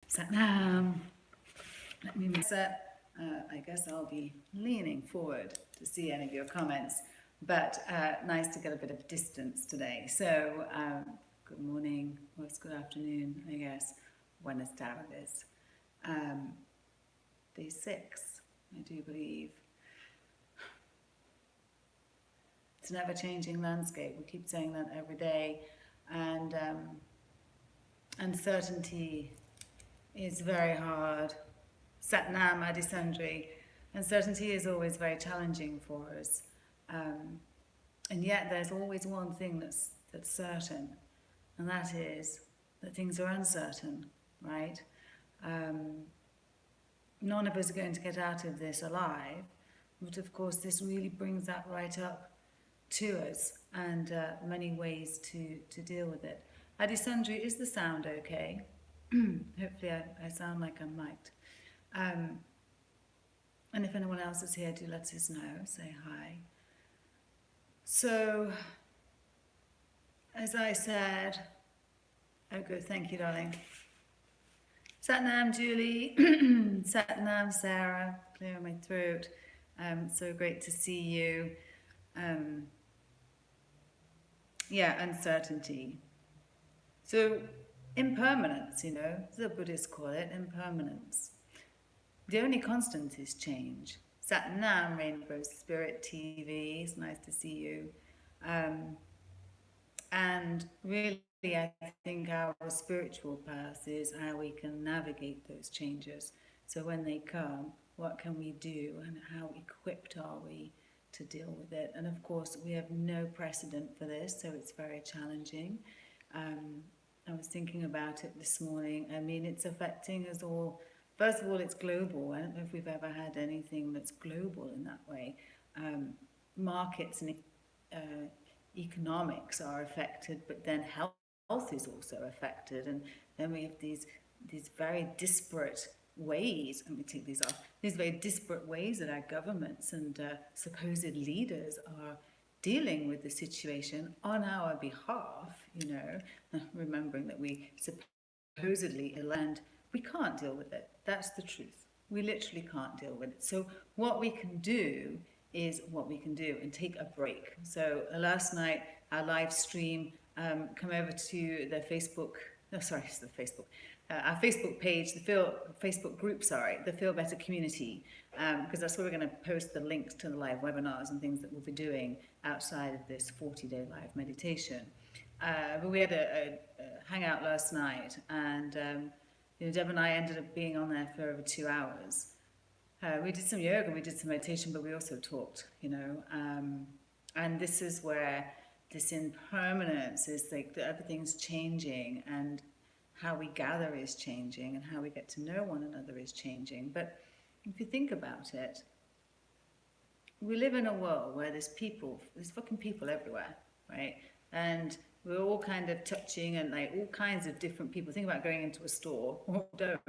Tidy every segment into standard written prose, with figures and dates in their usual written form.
Satnam. Let me set. I guess I'll be leaning forward to see any of your comments, but nice to get a bit of distance today. So, good morning, or it's good afternoon, I guess. Buenas tardes. Day 6, I do believe. It's an ever-changing landscape. We keep saying that every day, and uncertainty is very hard. Satnam Adisandri. Uncertainty is always very challenging for us. And yet there's always one thing that's certain, and that is that things are uncertain, right? None of us are going to get out of this alive, but of course this really brings that right up to us, and many ways to deal with it. Adisandri, is the sound okay? Hopefully I sound like I'm mic'd. And if anyone else is here, do let us know, say hi. So, as I said, oh good, thank you darling. Satnam Julie, Satnam Sarah, clear my throat. So great to see you. Yeah, uncertainty. So impermanence, the Buddhists call it impermanence. The only constant is change. Satnam, Rainbow Spirit TV, it's nice to see you. And really, I think our spiritual path is how we can navigate those changes. So when they come, what can we do and how equipped are we to deal with it? And of course, we have no precedent for this, so it's very challenging. I was thinking about it this morning. I mean, it's affecting us all. First of all, it's global. I don't know if we've ever had anything that's global in that way. Markets and economics are affected, but then health is also affected. And then we have these very disparate ways, let me take these off, these very disparate ways that our governments and supposed leaders are dealing with the situation on our behalf, remembering that we supposedly land, we can't deal with it. That's the truth. We literally can't deal with it. So what we can do is what we can do and take a break. So last night, our live stream, come over to the Facebook, our Facebook page, Facebook group, the Feel Better Community, because that's where we're going to post the links to the live webinars and things that we'll be doing outside of this 40-day live meditation. But we had a hangout last night, and Deb and I ended up being on there for over 2 hours. We did some yoga, we did some meditation, but we also talked, and this is where this impermanence is like that everything's changing, and how we gather is changing, and how we get to know one another is changing. But if you think about it, we live in a world where there's fucking people everywhere, right? And we're all kind of touching, and like all kinds of different people. Think about going into a store, or don't,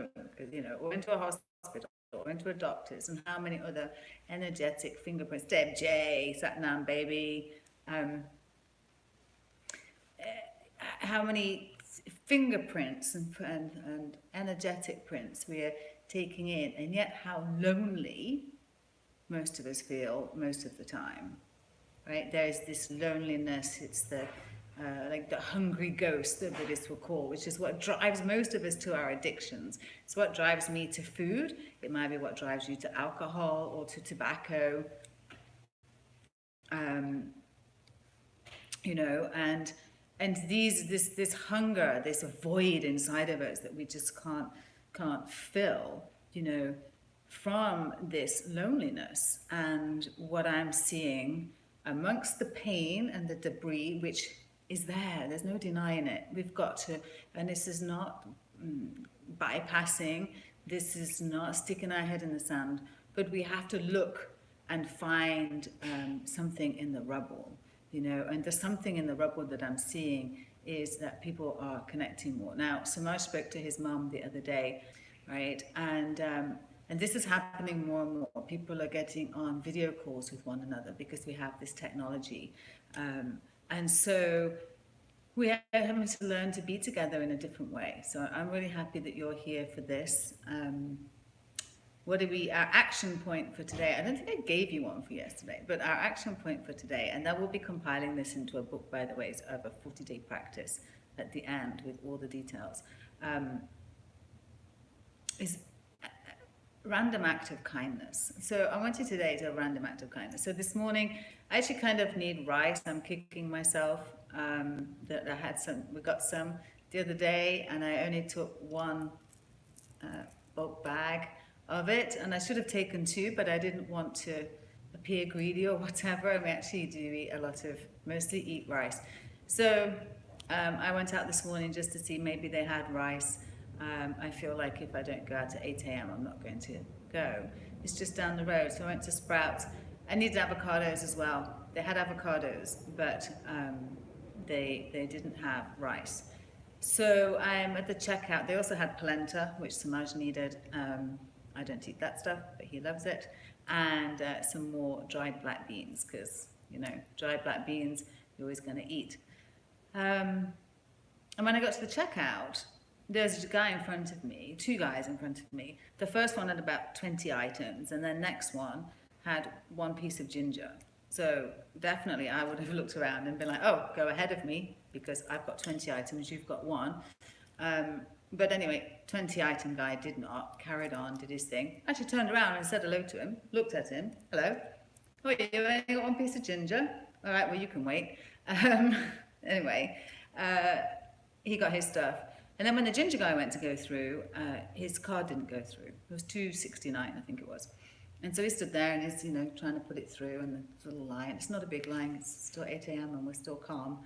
or into a hospital, or into a doctor's, and how many other energetic fingerprints. Deb J, Satnam baby, how many fingerprints and energetic prints we are taking in, and yet how lonely most of us feel most of the time, right? There's this loneliness. It's the like the hungry ghost, the Buddhists will call, which is what drives most of us to our addictions. It's what drives me to food. It might be what drives you to alcohol or to tobacco. And this hunger, this void inside of us that we just can't fill, from this loneliness. And what I'm seeing amongst the pain and the debris, which is there's no denying it. We've got to, and this is not bypassing, this is not sticking our head in the sand, but we have to look and find something in the rubble, and the something in the rubble that I'm seeing is that people are connecting more. Now, Samaj spoke to his mum the other day, right? And this is happening more and more. People are getting on video calls with one another because we have this technology. And so we are having to learn to be together in a different way. So I'm really happy that you're here for this. What are our action point for today? I don't think I gave you one for yesterday, but our action point for today, and then we'll be compiling this into a book, by the way, it's over 40-day practice at the end with all the details, is random act of kindness. So I want you today to a random act of kindness. So this morning, I actually kind of need rice. I'm kicking myself that I had some, we got some the other day, and I only took one bulk bag of it, and I should have taken two, but I didn't want to appear greedy or whatever, and we actually do eat a lot of, mostly eat rice. So I went out this morning just to see maybe they had rice. I feel like if I don't go out at 8 a.m, I'm not going to go. It's just down the road, so I went to Sprouts. I needed avocados as well. They had avocados, but they didn't have rice. So I'm at the checkout. They also had polenta, which Samaj needed. I don't eat that stuff, but he loves it. And some more dried black beans, because, you know, dried black beans, you're always going to eat. And when I got to the checkout, there's a guy in front of me, two guys in front of me. The first one had about 20 items, and the next one had one piece of ginger. So definitely I would have looked around and been like, oh, go ahead of me, because I've got 20 items, you've got one. But anyway, 20 item guy did not, carried on, did his thing. Actually turned around and said hello to him, looked at him, hello. Oh, you've only got one piece of ginger? All right, well, you can wait. Anyway, he got his stuff. And then when the ginger guy went to go through, his card didn't go through. It was $2.69, I think it was. And so he stood there and he's, you know, trying to put it through, and the little line. It's not a big line, it's still 8 a.m. and we're still calm.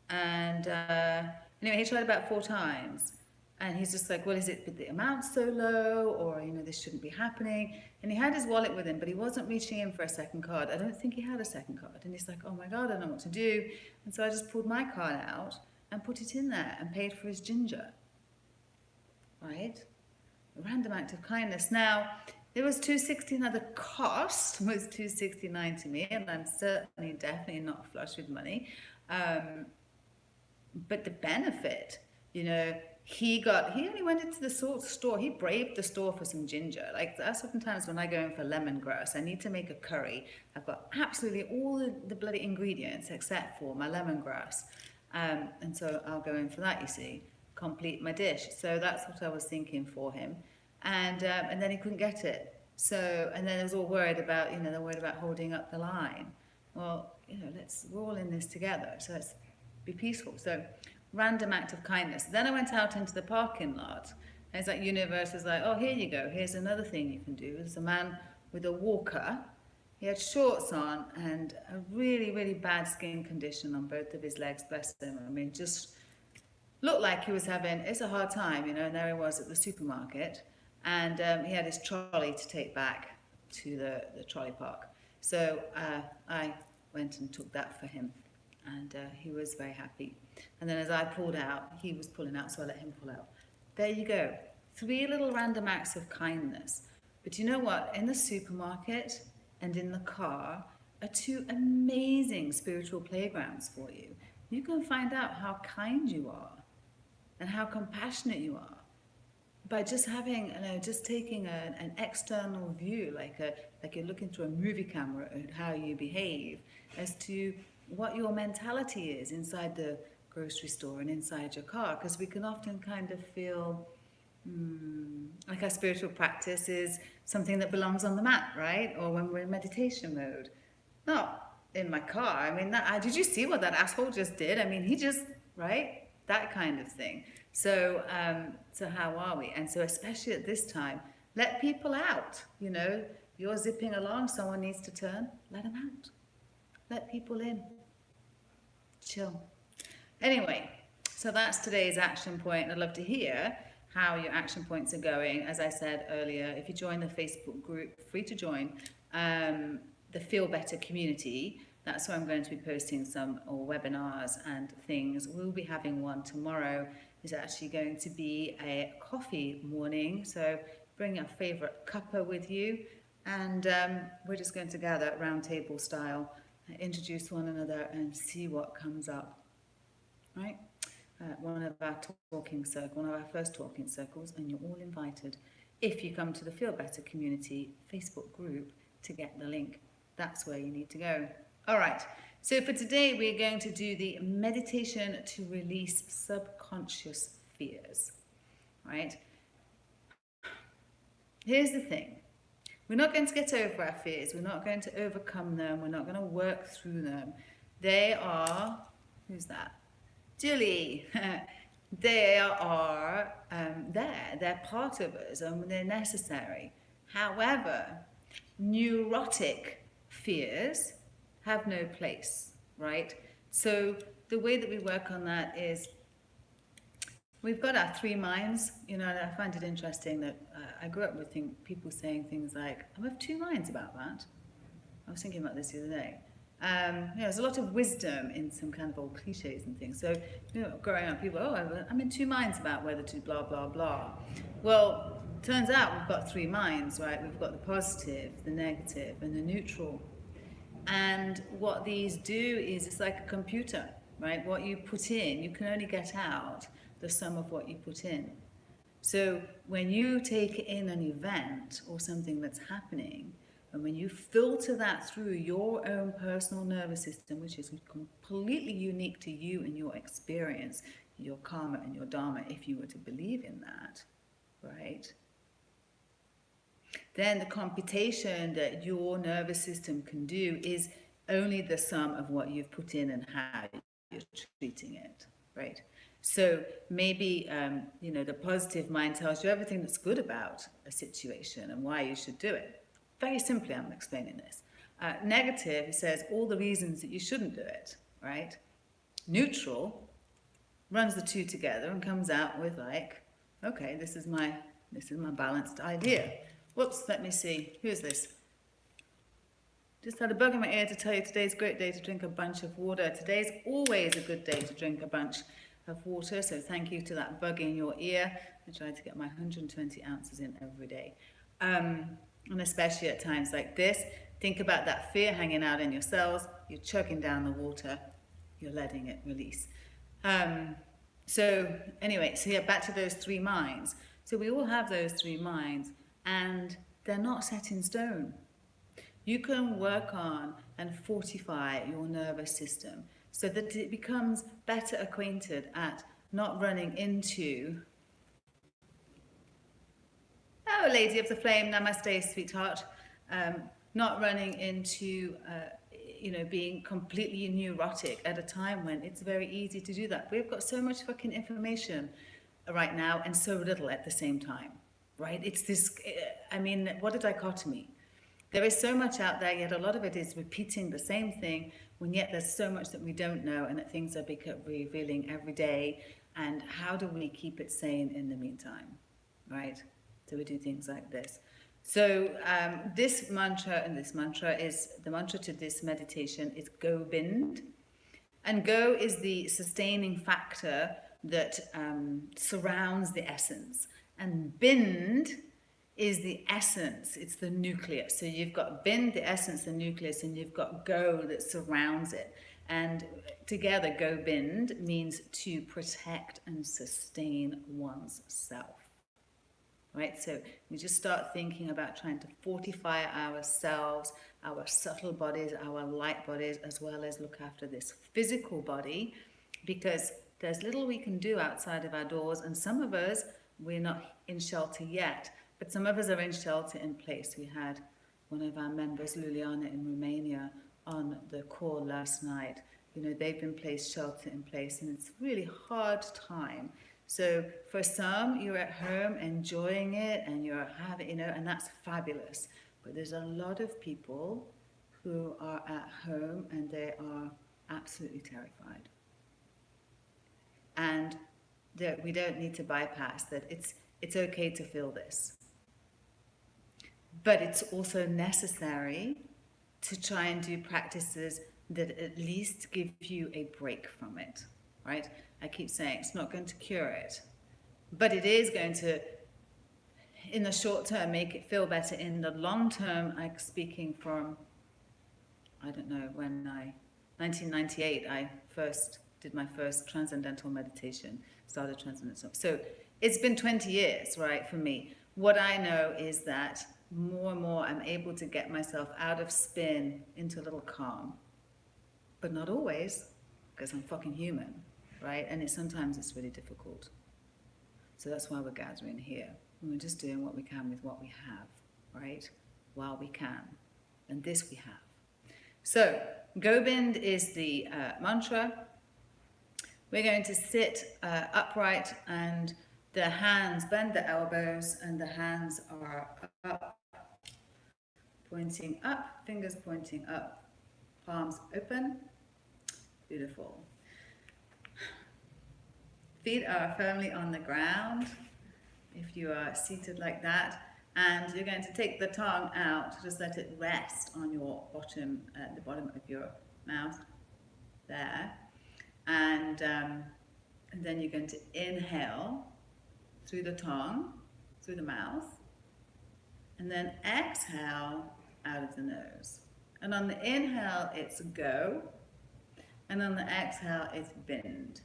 Anyway, he tried about 4 times. And he's just like, well, is it the amount so low? Or, you know, this shouldn't be happening. And he had his wallet with him, but he wasn't reaching in for a second card. I don't think he had a second card. And he's like, oh my God, I don't know what to do. And so I just pulled my card out and put it in there and paid for his ginger. Right? A random act of kindness. Now, it was $2.69. The cost was $2.69 to me, and I'm certainly, definitely not flush with money. But the benefit, you know, he only went into the store, he braved the store for some ginger. Like, that's sometimes when I go in for lemongrass, I need to make a curry. I've got absolutely all the bloody ingredients except for my lemongrass. And so I'll go in for that, you see, complete my dish. So that's what I was thinking for him. And then he couldn't get it. So, and then I was all worried about, you know, they're worried about holding up the line. Well, you know, we're all in this together, so let's be peaceful. So, random act of kindness. Then I went out into the parking lot, and it's like universe was like, oh, here you go, here's another thing you can do. There's a man with a walker. He had shorts on and a really, really bad skin condition on both of his legs, bless him. I mean, just looked like he was it's a hard time, you know, and there he was at the supermarket. And he had his trolley to take back to the trolley park. So I went and took that for him. And he was very happy. And then as I pulled out, he was pulling out, so I let him pull out. There you go. 3 little random acts of kindness. But you know what? In the supermarket and in the car are 2 amazing spiritual playgrounds for you. You can find out how kind you are and how compassionate you are by just having, you know, just taking an external view, like you're looking through a movie camera at how you behave, as to what your mentality is inside the grocery store and inside your car. Because we can often kind of feel like our spiritual practice is something that belongs on the mat, right? Or when we're in meditation mode. Not in my car. I mean, did you see what that asshole just did? I mean, he just, right? That kind of thing. So, so how are we? And so especially at this time, let people out. You know, you're zipping along, someone needs to turn, let them out. Let people in. Chill. Anyway, so that's today's action point. I'd love to hear how your action points are going. As I said earlier, if you join the Facebook group, free to join, the Feel Better community, that's where I'm going to be posting some webinars and things. We'll be having one tomorrow. It's actually going to be a coffee morning, so bring your favorite cuppa with you, and we're just going to gather round table style, introduce one another and see what comes up. right? One of our first talking circles, and you're all invited if you come to the Feel Better Community Facebook group to get the link. That's where you need to go. All right, so for today, we're going to do the meditation to release subconscious fears, right? Here's the thing. We're not going to get over our fears. We're not going to overcome them. We're not going to work through them. They are, who's that? Julie. They are there. They're part of us and they're necessary. However, neurotic fears have no place, right? So the way that we work on that is we've got our three minds, and I find it interesting that I grew up with people saying things like, I have two minds about that. I was thinking about this the other day. There's a lot of wisdom in some kind of old cliches and things. So, growing up, people, I'm in two minds about whether to blah, blah, blah. Well, turns out we've got three minds, right? We've got the positive, the negative, and the neutral. And what these do is it's like a computer, right? What you put in, you can only get out the sum of what you put in. So when you take in an event or something that's happening, and when you filter that through your own personal nervous system, which is completely unique to you and your experience, your karma and your dharma, if you were to believe in that, right? Then the computation that your nervous system can do is only the sum of what you've put in and how you're treating it, right? So maybe, the positive mind tells you everything that's good about a situation and why you should do it. Very simply, I'm explaining this. Negative says all the reasons that you shouldn't do it, right? Neutral runs the two together and comes out with like, okay, this is my balanced idea. Whoops, let me see. Who is this? Just had a bug in my ear to tell you today's a great day to drink a bunch of water. Today's always a good day to drink a bunch of water, so thank you to that bug in your ear. I try to get my 120 ounces in every day. And especially at times like this, think about that fear hanging out in your cells, you're chugging down the water, you're letting it release. So back to those three minds. So we all have those three minds, and they're not set in stone. You can work on and fortify your nervous system so that it becomes better acquainted at not running into, oh, Lady of the Flame, namaste, sweetheart, not running into, being completely neurotic at a time when it's very easy to do that. We've got so much fucking information right now and so little at the same time, right? It's this, what a dichotomy. There is so much out there, yet a lot of it is repeating the same thing, when yet there's so much that we don't know and that things are revealing every day. And how do we keep it sane in the meantime, right? So we do things like this. So this mantra is, the mantra to this meditation is Gobind. And Go is the sustaining factor that surrounds the essence. And Bind is the essence, it's the nucleus. So you've got Bind, the essence, the nucleus, and you've got Go that surrounds it. And together, Gobind means to protect and sustain one's self. Right, so we just start thinking about trying to fortify ourselves, our subtle bodies, our light bodies, as well as look after this physical body, because there's little we can do outside of our doors, and some of us, we're not in shelter yet, but some of us are in shelter in place. We had one of our members, Luliana in Romania, on the call last night. They've been placed shelter in place, and it's a really hard time. So for some, you're at home enjoying it and you're having, and that's fabulous. But there's a lot of people who are at home and they are absolutely terrified. And we don't need to bypass that. It's okay to feel this. But it's also necessary to try and do practices that at least give you a break from it, right? I keep saying it's not going to cure it, but it is going to, in the short term, make it feel better. In the long term, I'm speaking from, 1998, I first did my first transcendental meditation, started transcendental. So it's been 20 years, right, for me. What I know is that more and more I'm able to get myself out of spin into a little calm. But not always, because I'm fucking human, right? And sometimes it's really difficult. So that's why we're gathering here. And we're just doing what we can with what we have, right? While we can. And this we have. So, Gobind is the mantra. We're going to sit upright, and the hands, bend the elbows, and the hands are up, pointing up, fingers pointing up, palms open. Beautiful. Feet are firmly on the ground, if you are seated like that. And you're going to take the tongue out, just let it rest on your bottom, the bottom of your mouth, there. And then you're going to inhale through the tongue, through the mouth, and then exhale out of the nose. And on the inhale, it's go, and on the exhale, it's bend,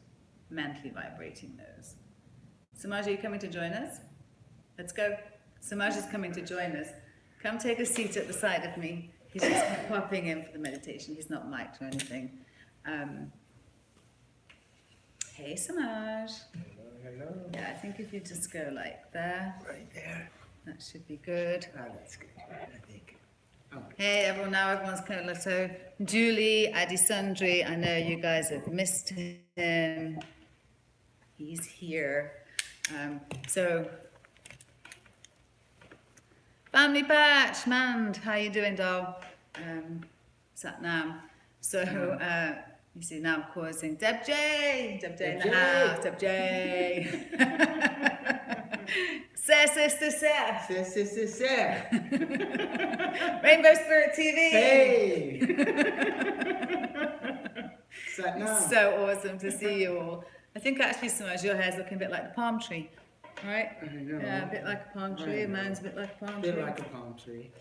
mentally vibrating nose. Samaj, are you coming to join us? Let's go. Samaj is coming to join us. Come take a seat at the side of me. He's just popping in for the meditation. He's not mic'd or anything. Hey, Samaj. Hello. Yeah, I think if you just go like there. Right there. That should be good. That's good, I think. Oh. Hey, everyone, now everyone's coming. So, Julie, Adisandri, I know you guys have missed him. He's here. So, Family Patch, Mand, how you doing, doll? Satnam. So, you see now I'm causing Deb J in the house, Deb J. Sir. Rainbow Spirit TV. Hey! Satnam. So awesome to see you all. I think actually, Samaj, your hair's looking a bit like the palm tree, right? I know. Yeah, a bit like a palm tree. Mine's a bit like a palm tree. A bit like a palm tree.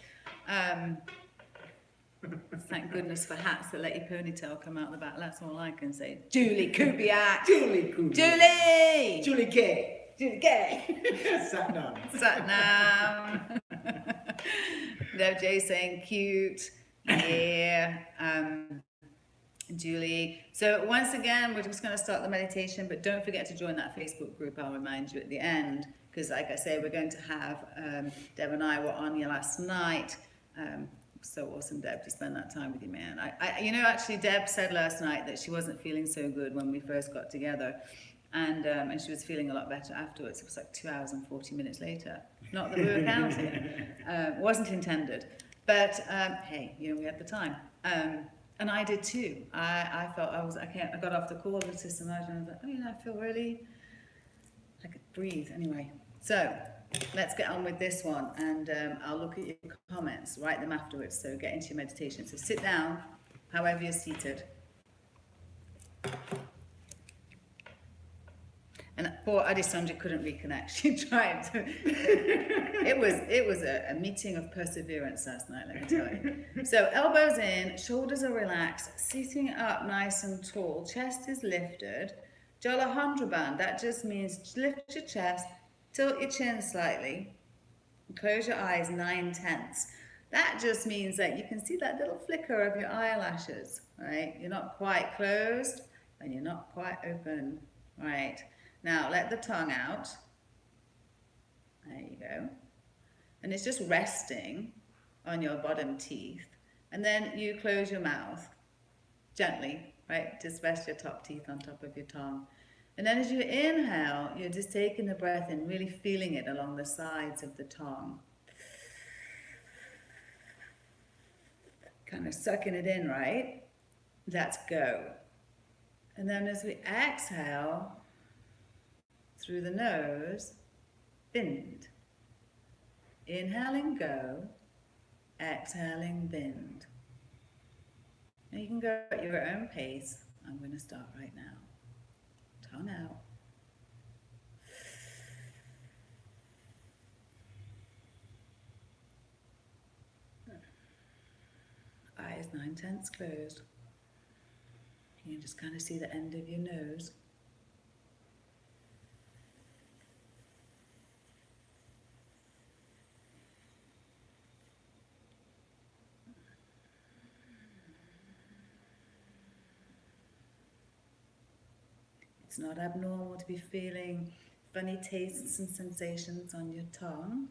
Thank goodness for hats that let your ponytail come out the back. That's all I can say. Julie Kubiak. Julie Kubiak. Julie! Julie K. Julie K. Satnam. Satnam. No, Jay saying cute. Yeah. Julie. So once again, we're just going to start the meditation, but don't forget to join that Facebook group. I'll remind you at the end, because like I say, we're going to have, Deb and I were on here last night. So awesome, Deb, to spend that time with you, man. You know, actually, Deb said last night that she wasn't feeling so good when we first got together. And she was feeling a lot better afterwards. It was like 2 hours and 40 minutes later. Not that we were counting. Wasn't intended. But, hey, you know, we had the time. And I did too. I felt I got off the call with Sister Marge and I was like, oh, you know, I feel really, I could breathe. Anyway, so let's get on with this one. And I'll look at your comments, write them afterwards. So get into your meditation. So sit down, however you're seated. And poor Adisandra couldn't reconnect. She tried to. It was a meeting of perseverance last night, let me tell you. So elbows in, shoulders are relaxed, sitting up nice and tall, chest is lifted. Jalahandra, that just means lift your chest, tilt your chin slightly, and close your eyes 9/10. That just means that you can see that little flicker of your eyelashes, right? You're not quite closed and you're not quite open, right? Now, let the tongue out. There you go. And it's just resting on your bottom teeth. And then you close your mouth gently, right? Just rest your top teeth on top of your tongue. And then as you inhale, you're just taking the breath in, really feeling it along the sides of the tongue. Kind of sucking it in, right? That's go. And then as we exhale, through the nose, bend. Inhaling, go. Exhaling, bend. Now you can go at your own pace. I'm going to start right now. Tongue out. Eyes 9/10 closed. You can just kind of see the end of your nose. It's not abnormal to be feeling funny tastes and sensations on your tongue.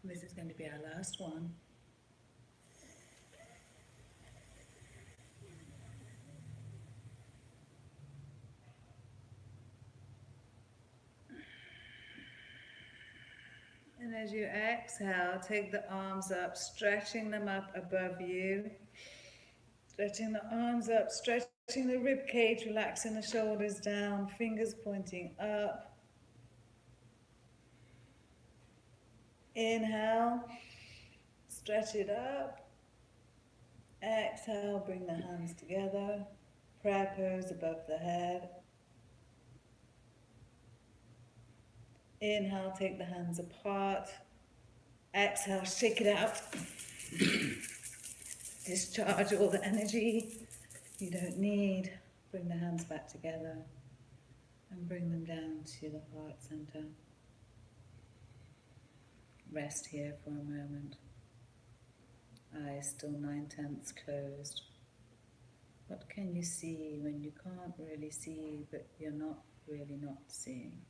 This is going to be our last one. And as you exhale, take the arms up, stretching them up above you. Stretching the arms up, stretching the rib cage, relaxing the shoulders down, fingers pointing up. Inhale, stretch it up. Exhale, bring the hands together. Prayer pose above the head. Inhale, take the hands apart. Exhale, shake it out. Discharge all the energy you don't need. Bring the hands back together and bring them down to the heart center. Rest here for a moment. Eyes still 9/10 closed. What can you see when you can't really see, but you're not really not seeing?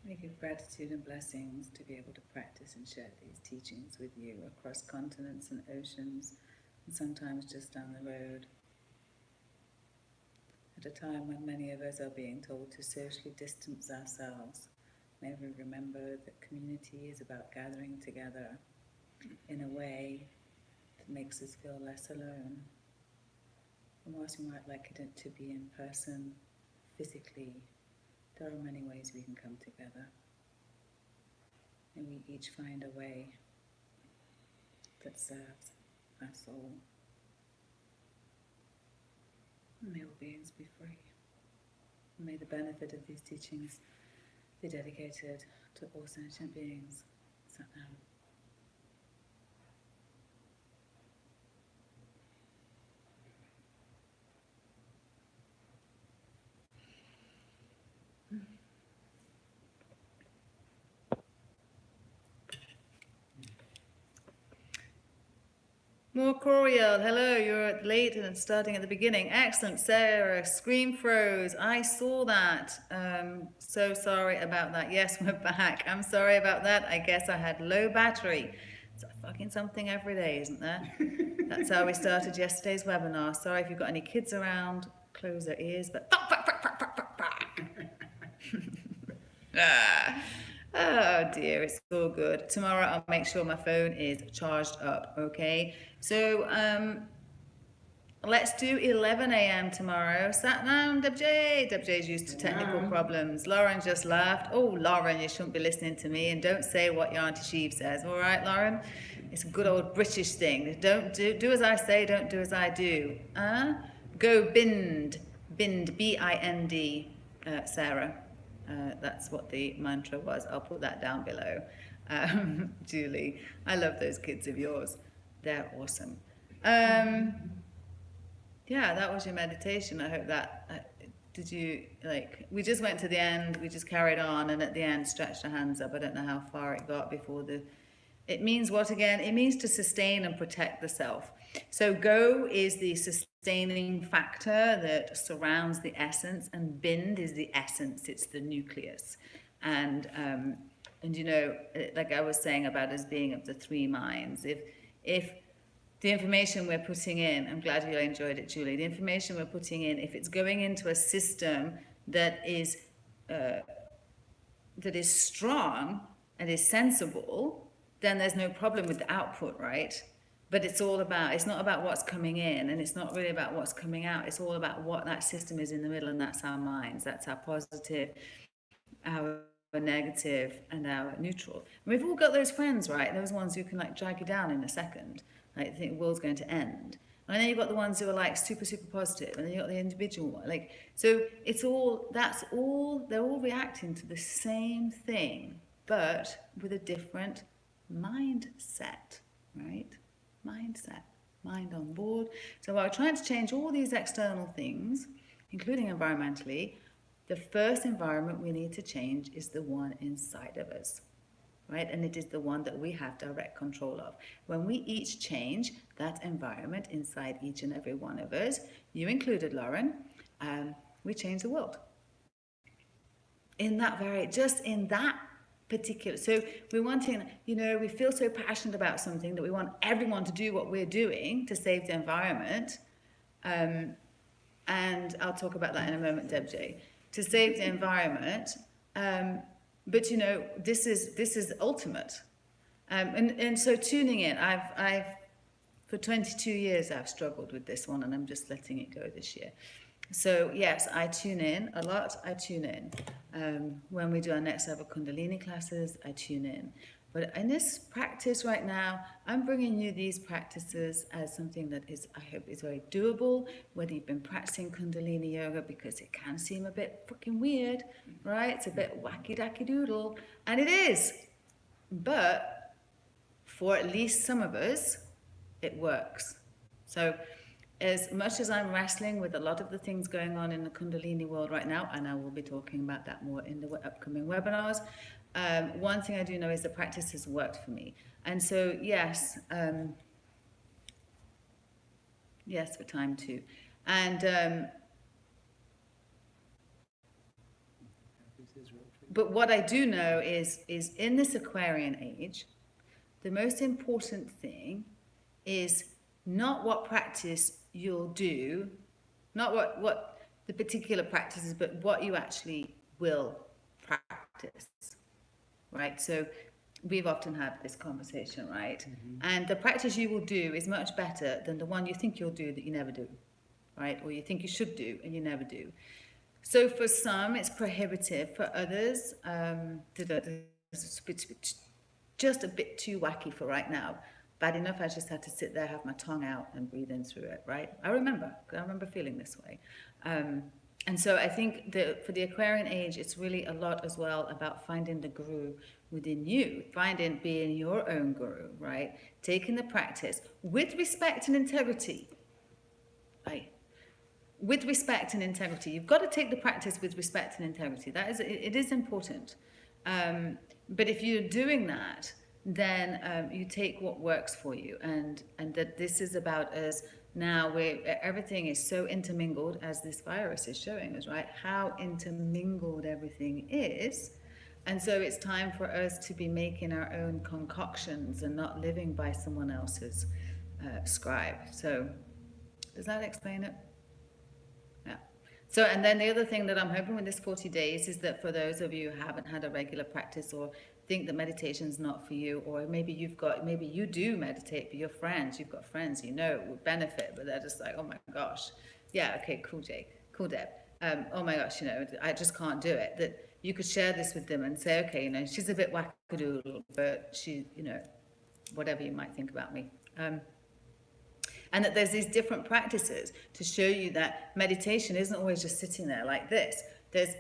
We give gratitude and blessings to be able to practice and share these teachings with you across continents and oceans, and sometimes just down the road. after time when many of us are being told to socially distance ourselves, may we remember that community is about gathering together in a way that makes us feel less alone. And whilst we might like it to be in person, physically, there are many ways we can come together. And we each find a way that serves us all. May all beings be free. May the benefit of these teachings be dedicated to all sentient beings. Sat Nam. More Coriel, hello, you're late and starting at the beginning. Excellent, Sarah, screen froze. I saw that. So sorry about that. Yes, we're back. I'm sorry about that. I guess I had low battery. It's fucking something every day, isn't there? That's how we started yesterday's webinar. Sorry if you've got any kids around, close their ears, but oh dear, it's all good. Tomorrow I'll make sure my phone is charged up, okay? So let's do 11 a.m. tomorrow. Sat down, WJ. WJ's used to technical problems. Lauren just laughed. Oh, Lauren, you shouldn't be listening to me, and don't say what your Auntie Sheev says, all right, Lauren? It's a good old British thing. Don't do as I say, don't do as I do. Go bind, B-I-N-D, Sarah. That's what the mantra was. I'll put that down below. Julie, I love those kids of yours. They're awesome. Yeah, that was your meditation. I hope that, did you, like, we just went to the end, we just carried on, and at the end stretched our hands up. I don't know how far it got before it means what again? It means to sustain and protect the self. So go is the sustaining factor that surrounds the essence, and bind is the essence, it's the nucleus. And you know, like I was saying about us being of the three minds, if the information we're putting in, I'm glad you enjoyed it, Julie, the information we're putting in, if it's going into a system that is strong and is sensible, then there's no problem with the output, right? But it's not about what's coming in, and it's not really about what's coming out. It's all about what that system is in the middle, and that's our minds. That's our positive, our negative, and our neutral. And we've all got those friends, right? Those ones who can like drag you down in a second. Like think the world's going to end. And then you've got the ones who are like super, super positive, and then you've got the individual one. Like, so they're all reacting to the same thing, but with a different mindset, right? Mindset, mind on board. So while we're trying to change all these external things, including environmentally, the first environment we need to change is the one inside of us, right? And it is the one that we have direct control of. When we each change that environment inside each and every one of us, you included, Lauren, we change the world. In that particular, so we're wanting, you know, we feel so passionate about something that we want everyone to do what we're doing to save the environment, and I'll talk about that in a moment, Debjay, to save the environment, but you know, this is ultimate, and so tuning in, I've for 22 years I've struggled with this one, and I'm just letting it go this year. So yes, I tune in a lot. I tune in when we do our next level Kundalini classes. I tune in, but in this practice right now, I'm bringing you these practices as something that is, I hope, is very doable. Whether you've been practicing Kundalini yoga, because it can seem a bit fucking weird, right? It's a bit wacky dacky doodle, and it is. But for at least some of us, it works. So, as much as I'm wrestling with a lot of the things going on in the Kundalini world right now, and I will be talking about that more in the upcoming webinars, one thing I do know is the practice has worked for me. And so, yes, yes, for time too. And, but what I do know is in this Aquarian age, the most important thing is not what practice you'll do, not what the particular practices, but what you actually will practice, right? So we've often had this conversation, right? And the practice you will do is much better than the one you think you'll do that you never do, right? Or you think you should do and you never do. So for some, it's prohibitive. For others, it's just a bit too wacky for right now. Bad enough, I just had to sit there, have my tongue out, and breathe in through it, right? I remember feeling this way. And so I think that for the Aquarian age, it's really a lot as well about finding the guru within you, being your own guru, right? Taking the practice with respect and integrity, right? With respect and integrity. You've got to take the practice with respect and integrity. It is important. But if you're doing that, then you take what works for you, and that this is about us now, where everything is so intermingled, as this virus is showing us, right? How intermingled everything is. And so it's time for us to be making our own concoctions and not living by someone else's scribe. So does that explain it? Yeah. So, and then the other thing that I'm hoping with this 40 days is that for those of you who haven't had a regular practice, or think that meditation's not for you, or maybe you do meditate, but you've got friends you know would benefit, but they're just like, oh my gosh, yeah, okay, cool Deb, oh my gosh, I just can't do it. That you could share this with them and say, okay, she's a bit wackadoodle, but she, whatever you might think about me. And that there's these different practices to show you that meditation isn't always just sitting there like this. There's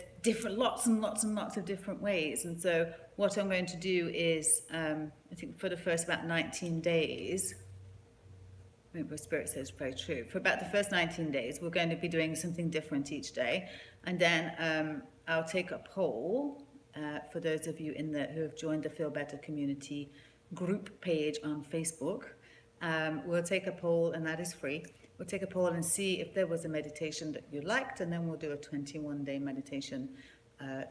lots and lots of different ways. And so what I'm going to do is, I think for the first about 19 days, Rainbow Spirit says very true. For about the first 19 days, we're going to be doing something different each day. And then I'll take a poll for those of you who have joined the Feel Better Community group page on Facebook. We'll take a poll, and that is free. We'll take a poll and see if there was a meditation that you liked, and then we'll do a 21-day meditation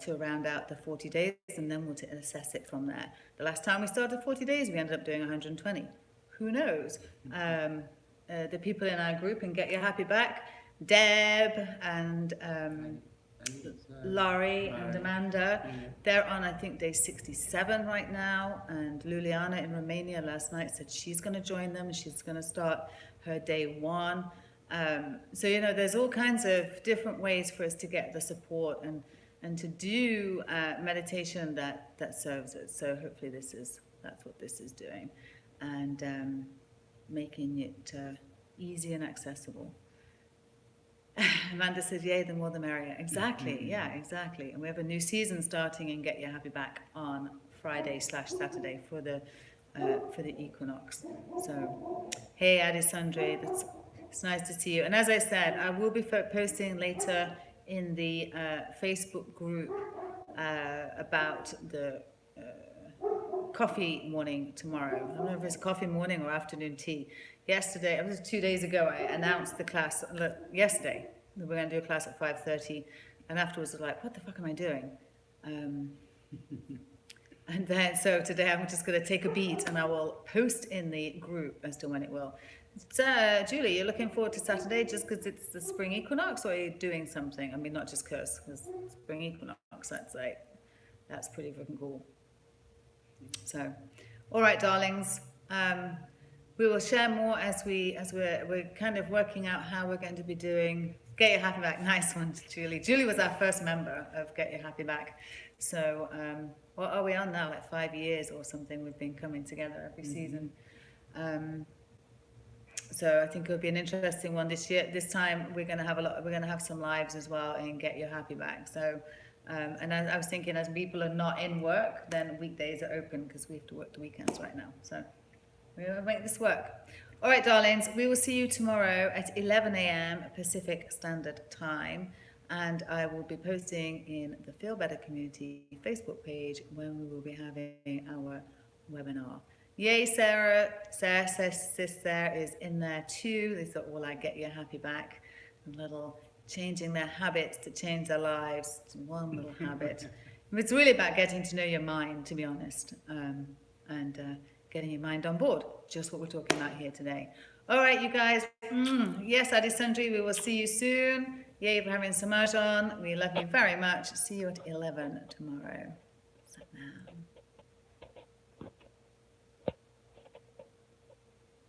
to round out the 40 days, and then we'll assess it from there. The last time we started 40 days, we ended up doing 120. Who knows? The people in our group, and Get Your Happy Back, Deb and Laurie and Amanda, they're on, I think, day 67 right now, and Luliana in Romania last night said she's going to join them, she's going to start her day 1. So, there's all kinds of different ways for us to get the support and to do meditation that serves us. So hopefully that's what this is doing, and making it easy and accessible. Amanda says, yay, the more the merrier. Exactly, yeah, exactly. And we have a new season starting in Get Your Happy Back on Friday/Saturday for the equinox. So, hey, Adisandre, it's nice to see you. And as I said, I will be posting later in the Facebook group about the coffee morning tomorrow. I don't know if it's coffee morning or afternoon tea. Yesterday, it was 2 days ago, I announced the class. Look, yesterday, we were going to do a class at 5:30, and afterwards I was like, what the fuck am I doing? And then, so today I'm just going to take a beat, and I will post in the group as to when it will. So, Julie, you're looking forward to Saturday just because it's the spring equinox, or are you doing something? I mean, not just because spring equinox, that's pretty freaking cool. So, all right, darlings. We will share more as we're kind of working out how we're going to be doing Get Your Happy Back. Nice one, Julie. Julie was our first member of Get Your Happy Back. So what are we on now? Like 5 years or something. We've been coming together every season. So I think it'll be an interesting one this year. This time we're going to have some lives as well in Get Your Happy Back. So and I was thinking, as people are not in work, then weekdays are open because we have to work the weekends right now. So we will make this work. All right, darlings, we will see you tomorrow at 11 a.m. Pacific Standard Time, and I will be posting in the Feel Better Community Facebook page when we will be having our webinar. Yay, Sarah. Sarah says Sarah is in there too. They thought, well, I Get Your Happy Back. A little changing their habits to change their lives. One little habit. It's really about getting to know your mind, to be honest, and getting your mind on board. Just what we're talking about here today. All right, you guys. Yes, Adisandri, we will see you soon. Yay for having Samaj on. We love you very much. See you at 11 tomorrow. Sat Nam.